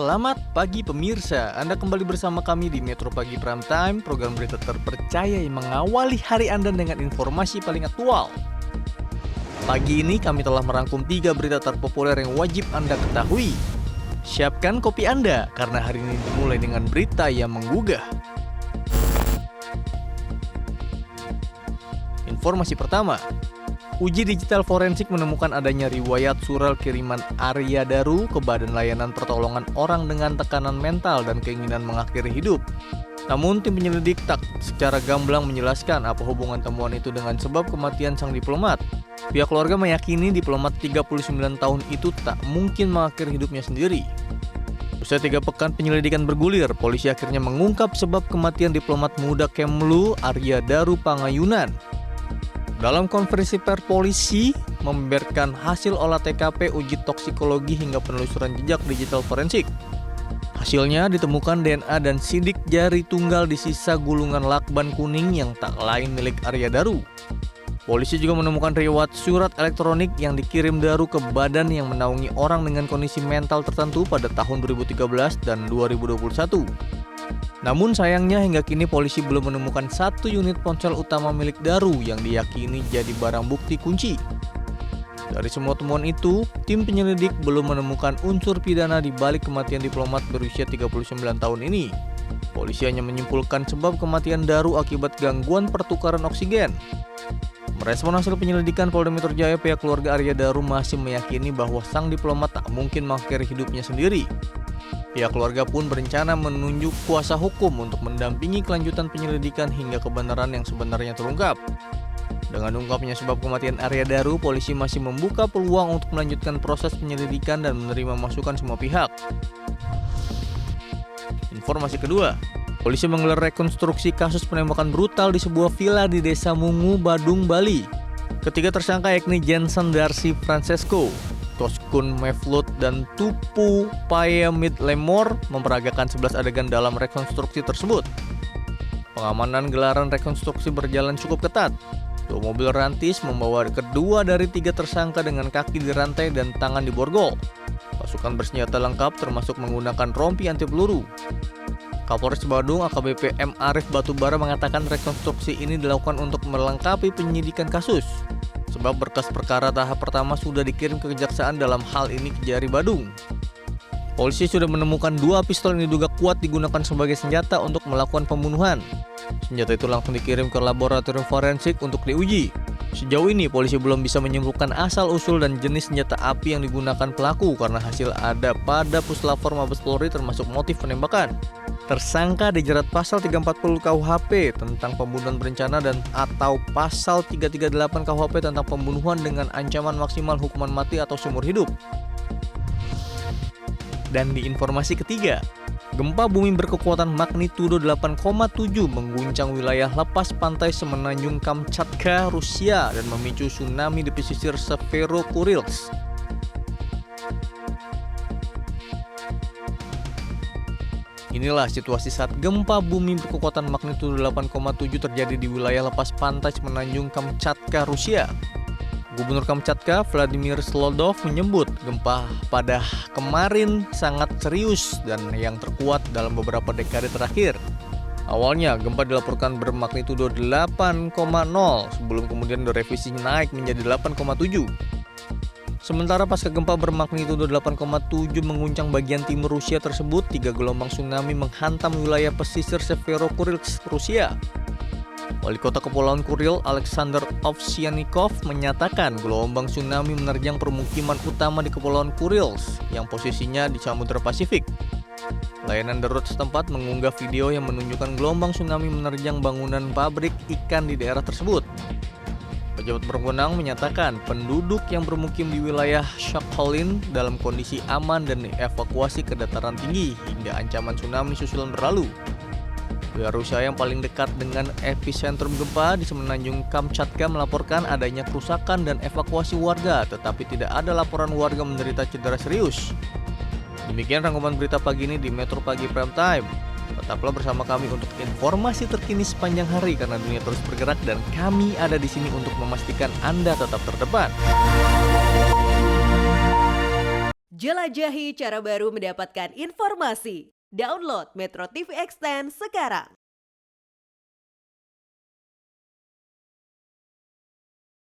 Selamat pagi pemirsa, Anda kembali bersama kami di Metro Pagi Prime Time, program berita terpercaya yang mengawali hari Anda dengan informasi paling aktual. Pagi ini kami telah merangkum 3 berita terpopuler yang wajib Anda ketahui. Siapkan kopi Anda, karena hari ini dimulai dengan berita yang menggugah. Informasi pertama, uji digital forensik menemukan adanya riwayat surel kiriman Arya Daru ke Badan Layanan Pertolongan Orang dengan tekanan mental dan keinginan mengakhiri hidup. Namun tim penyelidik tak secara gamblang menjelaskan apa hubungan temuan itu dengan sebab kematian sang diplomat. Pihak keluarga meyakini diplomat 39 tahun itu tak mungkin mengakhiri hidupnya sendiri. Usai 3 pekan penyelidikan bergulir, polisi akhirnya mengungkap sebab kematian diplomat muda Kemlu Arya Daru Pangayunan. Dalam konferensi pers, polisi membeberkan hasil olah TKP, uji toksikologi hingga penelusuran jejak digital forensik. Hasilnya ditemukan DNA dan sidik jari tunggal di sisa gulungan lakban kuning yang tak lain milik Arya Daru. Polisi juga menemukan riwayat surat elektronik yang dikirim Daru ke badan yang menaungi orang dengan kondisi mental tertentu pada tahun 2013 dan 2021. Namun sayangnya hingga kini polisi belum menemukan 1 unit ponsel utama milik Daru yang diyakini jadi barang bukti kunci. Dari semua temuan itu, tim penyelidik belum menemukan unsur pidana di balik kematian diplomat berusia 39 tahun ini. Polisi hanya menyimpulkan sebab kematian Daru akibat gangguan pertukaran oksigen. Merespon hasil penyelidikan Polda Metro Jaya, pihak keluarga Arya Daru masih meyakini bahwa sang diplomat tak mungkin mengakhiri hidupnya sendiri. Pihak keluarga pun berencana menunjuk kuasa hukum untuk mendampingi kelanjutan penyelidikan hingga kebenaran yang sebenarnya terungkap. Dengan ungkapnya sebab kematian Arya Daru, polisi masih membuka peluang untuk melanjutkan proses penyelidikan dan menerima masukan semua pihak. Informasi kedua, polisi menggelar rekonstruksi kasus penembakan brutal di sebuah villa di Desa Mungu, Badung, Bali. Ketiga tersangka yakni Jensen Darcy Francesco, Toskun Mevlut, dan Tupu Payamid Lemor memperagakan 11 adegan dalam rekonstruksi tersebut. Pengamanan gelaran rekonstruksi berjalan cukup ketat. 2 mobil rantis membawa kedua dari 3 tersangka dengan kaki dirantai dan tangan diborgol. Pasukan bersenjata lengkap termasuk menggunakan rompi anti peluru. Kapolres Badung AKBP M. Arif Batubara mengatakan rekonstruksi ini dilakukan untuk melengkapi penyidikan kasus. Sebab berkas perkara tahap pertama sudah dikirim ke kejaksaan, dalam hal ini Kejari Badung. Polisi sudah menemukan 2 pistol yang diduga kuat digunakan sebagai senjata untuk melakukan pembunuhan. Senjata itu langsung dikirim ke laboratorium forensik untuk diuji. Sejauh ini polisi belum bisa menyimpulkan asal-usul dan jenis senjata api yang digunakan pelaku karena hasil ada pada Puslapor Mabes Polri termasuk motif penembakan. Tersangka dijerat pasal 340 KUHP tentang pembunuhan berencana dan atau pasal 338 KUHP tentang pembunuhan dengan ancaman maksimal hukuman mati atau seumur hidup. Dan di informasi ketiga, gempa bumi berkekuatan magnitudo 8,7 mengguncang wilayah lepas pantai semenanjung Kamchatka, Rusia dan memicu tsunami di pesisir Severokurilsk. Inilah situasi saat gempa bumi berkekuatan magnitudo 8,7 terjadi di wilayah lepas pantai semenanjung Kamchatka, Rusia. Gubernur Kamchatka, Vladimir Slodov, menyebut gempa pada kemarin sangat serius dan yang terkuat dalam beberapa dekade terakhir. Awalnya gempa dilaporkan bermagnitudo 8,0 sebelum kemudian direvisi naik menjadi 8,7. Sementara pasca gempa bermagnitudo 8,7 mengguncang bagian timur Rusia tersebut, 3 gelombang tsunami menghantam wilayah pesisir Severokurilsk, Rusia. Wali Kota Kepulauan Kuril, Alexander Ovsyannikov, menyatakan gelombang tsunami menerjang permukiman utama di Kepulauan Kurilsk yang posisinya di Samudra Pasifik. Layanan darurat setempat mengunggah video yang menunjukkan gelombang tsunami menerjang bangunan pabrik ikan di daerah tersebut. Pejabat berwenang menyatakan penduduk yang bermukim di wilayah Sakhalin dalam kondisi aman dan dievakuasi ke dataran tinggi hingga ancaman tsunami susulan berlalu. Wilayah Rusia yang paling dekat dengan epicentrum gempa di semenanjung Kamchatka melaporkan adanya kerusakan dan evakuasi warga, tetapi tidak ada laporan warga menderita cedera serius. Demikian rangkuman berita pagi ini di Metro Pagi Prime Time. Tetaplah bersama kami untuk informasi terkini sepanjang hari karena dunia terus bergerak dan kami ada di sini untuk memastikan Anda tetap terdepan. Jelajahi cara baru mendapatkan informasi. Download Metro TV Extend sekarang.